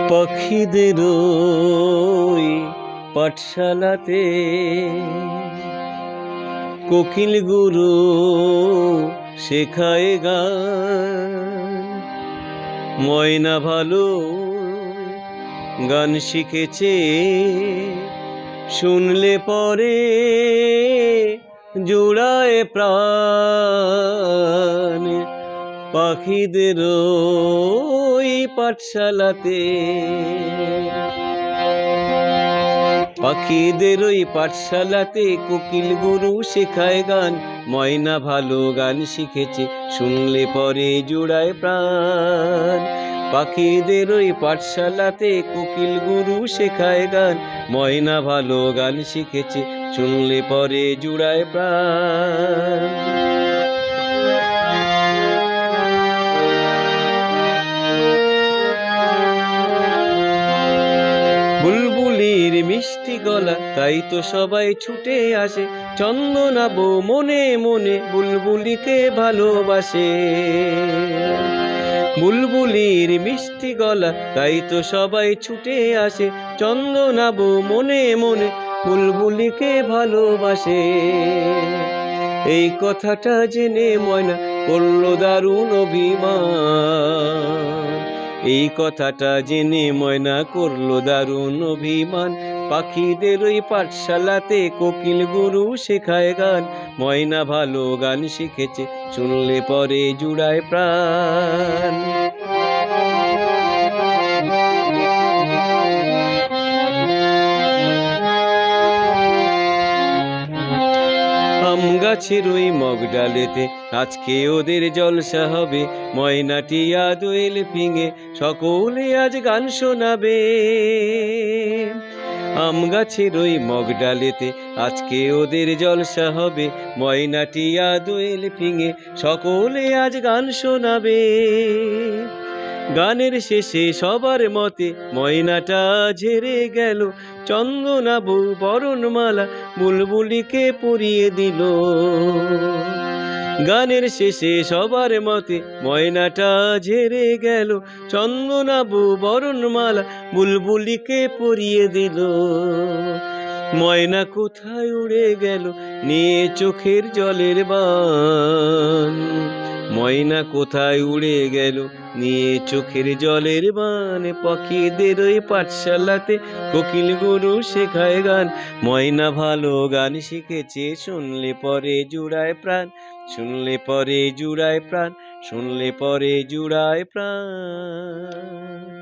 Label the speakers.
Speaker 1: পাখিদের ওই পাঠশালাতে কোকিল গুরু শেখায় গান। ময়না ভালো গান শিখেছে, শুনলে পরে জোড়ায় প্রাণ। পাখিদের ওই পাঠশালাতে, পাখিদের ওই পাঠশালাতে কোকিল গুরু শেখায় গান। ময়না ভালো গান শিখেছে, শুনলে পরে জোড়ায় প্রাণ। পাখিদের ওই পাঠশালাতে কোকিল গুরু শেখায় গান। ময়না ভালো গান শিখেছে, শুনলে পরে জোড়ায় প্রাণ। বুলবুলির মিষ্টি গলা, তাই তো সবাই ছুটে আসে। চন্দনাবু মনে মনে বুলবুলিকে ভালোবাসে। বুলবুলির মিষ্টি গলা, তাই তো সবাই ছুটে আসে। চন্দনাবু মনে মনে বুলবুলিকে ভালোবাসে। এই কথাটা জেনে ময়না করল দারুণ অভিমান। এই কথাটা জেনে ময়না করল দারুণ অভিমান। পাখিদের ওই পাঠশালাতে কোকিল গুরু শেখায় গান। ময়না ভালো গান শিখেছে, শুনলে পরে জুড়ায় প্রাণ। আম গাছের ওই মগ ডালেতে আজকে ওদের জলসা হবে। ময়নাটি দোয়েল ফিঙে সকলে আজ গান শোনাবে। আম গাছের ওই মগ ডালেতে আজকে ওদের জলসা হবে। ময়নাটি দোয়েল ফিঙে সকলে আজ গান শোনাবে। গানের শেষে সবার মতে ময়নাটা ঝেড়ে গেল। চন্দনাবু বরণমালা বুলবুলিকে পরিয়ে দিল। গানের শেষে সবার মতে ময়নাটা ঝেড়ে গেল। চন্দনাবু বরণমালা বুলবুলিকে পরিয়ে দিল। ময়না কোথায় উড়ে গেল নিয়ে চোখের জলের বান। ময়না কোথায় উড়ে গেল নিয়ে চোখের জলের বান। পাখিদের ওই পাঠশালাতে কোকিল গুরু শেখায় গান। ময়না ভালো গান শিখেছে, শুনলে পরে জুড়ায় প্রাণ। শুনলে পরে জুড়ায় প্রাণ, শুনলে পরে জুড়ায় প্রাণ।